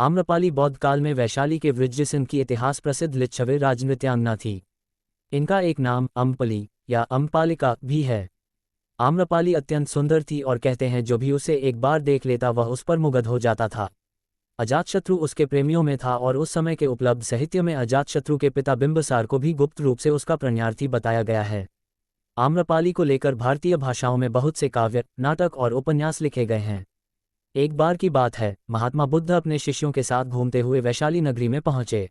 आम्रपाली बौद्ध काल में वैशाली के वृज्रसिंह की इतिहास प्रसिद्ध लिच्छवी राजनृत्यांगना थी। इनका एक नाम अम्पली या अम्पालिका भी है। आम्रपाली अत्यंत सुंदर थी और कहते हैं जो भी उसे एक बार देख लेता वह उस पर मुग्ध हो जाता था। अजातशत्रु उसके प्रेमियों में था और उस समय के उपलब्ध साहित्य में अजातशत्रु के पिता बिंबिसार को भी गुप्त रूप से उसका प्रणयार्थी बताया गया है। आम्रपाली को लेकर भारतीय भाषाओं में बहुत से काव्य, नाटक और उपन्यास लिखे गए हैं। एक बार की बात है, महात्मा बुद्ध अपने शिष्यों के साथ घूमते हुए वैशाली नगरी में पहुंचे।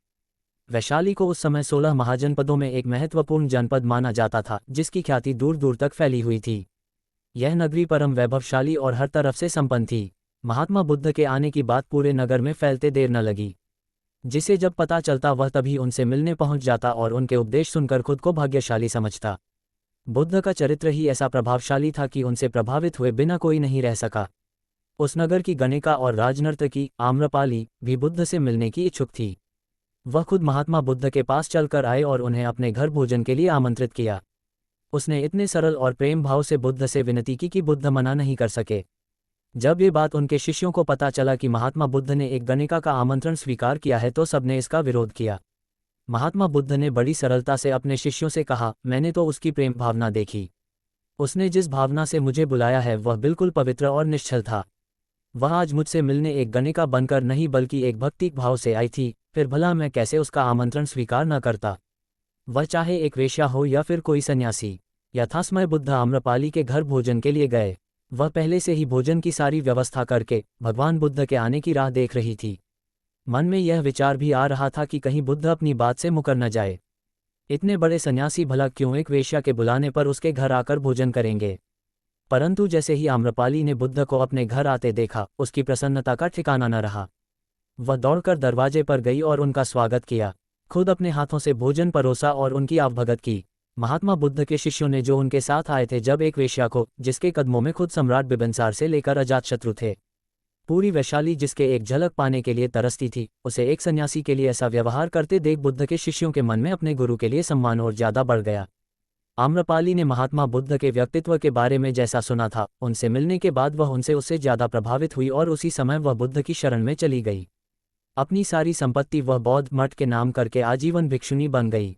वैशाली को उस समय 16 महाजनपदों में एक महत्वपूर्ण जनपद माना जाता था, जिसकी ख्याति दूर दूर तक फैली हुई थी। यह नगरी परम वैभवशाली और हर तरफ से संपन्न थी। महात्मा बुद्ध के आने की बात पूरे नगर में फैलते देर न लगी। जिसे जब पता चलता वह तभी उनसे मिलने पहुंच जाता और उनके उपदेश सुनकर खुद को भाग्यशाली समझता। बुद्ध का चरित्र ही ऐसा प्रभावशाली था कि उनसे प्रभावित हुए बिना कोई नहीं रह सका। उस नगर की गणिका और राजनर्तकी आम्रपाली भी बुद्ध से मिलने की इच्छुक थी। वह खुद महात्मा बुद्ध के पास चलकर आए और उन्हें अपने घर भोजन के लिए आमंत्रित किया। उसने इतने सरल और प्रेम भाव से बुद्ध से विनती की कि बुद्ध मना नहीं कर सके। जब ये बात उनके शिष्यों को पता चला कि महात्मा बुद्ध ने एक गणिका का आमंत्रण स्वीकार किया है तो सबने इसका विरोध किया। महात्मा बुद्ध ने बड़ी सरलता से अपने शिष्यों से कहा, मैंने तो उसकी प्रेम भावना देखी। उसने जिस भावना से मुझे बुलाया है वह बिल्कुल पवित्र और निश्चल था। वह आज मुझसे मिलने एक गणिका बनकर नहीं बल्कि एक भक्ति भाव से आई थी, फिर भला मैं कैसे उसका आमंत्रण स्वीकार न करता, वह चाहे एक वेश्या हो या फिर कोई सन्यासी। यथासमय बुद्ध आम्रपाली के घर भोजन के लिए गए। वह पहले से ही भोजन की सारी व्यवस्था करके भगवान बुद्ध के आने की राह देख रही थी। मन में यह विचार भी आ रहा था कि कहीं बुद्ध अपनी बात से मुकर न जाए। इतने बड़े सन्यासी भला क्यों एक वेश्या के बुलाने पर उसके घर आकर भोजन करेंगे। परंतु जैसे ही आम्रपाली ने बुद्ध को अपने घर आते देखा, उसकी प्रसन्नता का ठिकाना न रहा। वह दौड़कर दरवाजे पर गई और उनका स्वागत किया, खुद अपने हाथों से भोजन परोसा और उनकी आवभगत की। महात्मा बुद्ध के शिष्यों ने जो उनके साथ आए थे, जब एक वेश्या को, जिसके कदमों में खुद सम्राट बिंबिसार से लेकर अजातशत्रु थे, पूरी वैशाली जिसके एक झलक पाने के लिए तरसती थी, उसे एक सन्यासी के लिए ऐसा व्यवहार करते देख बुद्ध के शिष्यों के मन में अपने गुरु के लिए सम्मान और ज्यादा बढ़ गया। आम्रपाली ने महात्मा बुद्ध के व्यक्तित्व के बारे में जैसा सुना था, उनसे मिलने के बाद वह उससे ज्यादा प्रभावित हुई और उसी समय वह बुद्ध की शरण में चली गई। अपनी सारी संपत्ति वह बौद्ध मठ के नाम करके आजीवन भिक्षुनी बन गई।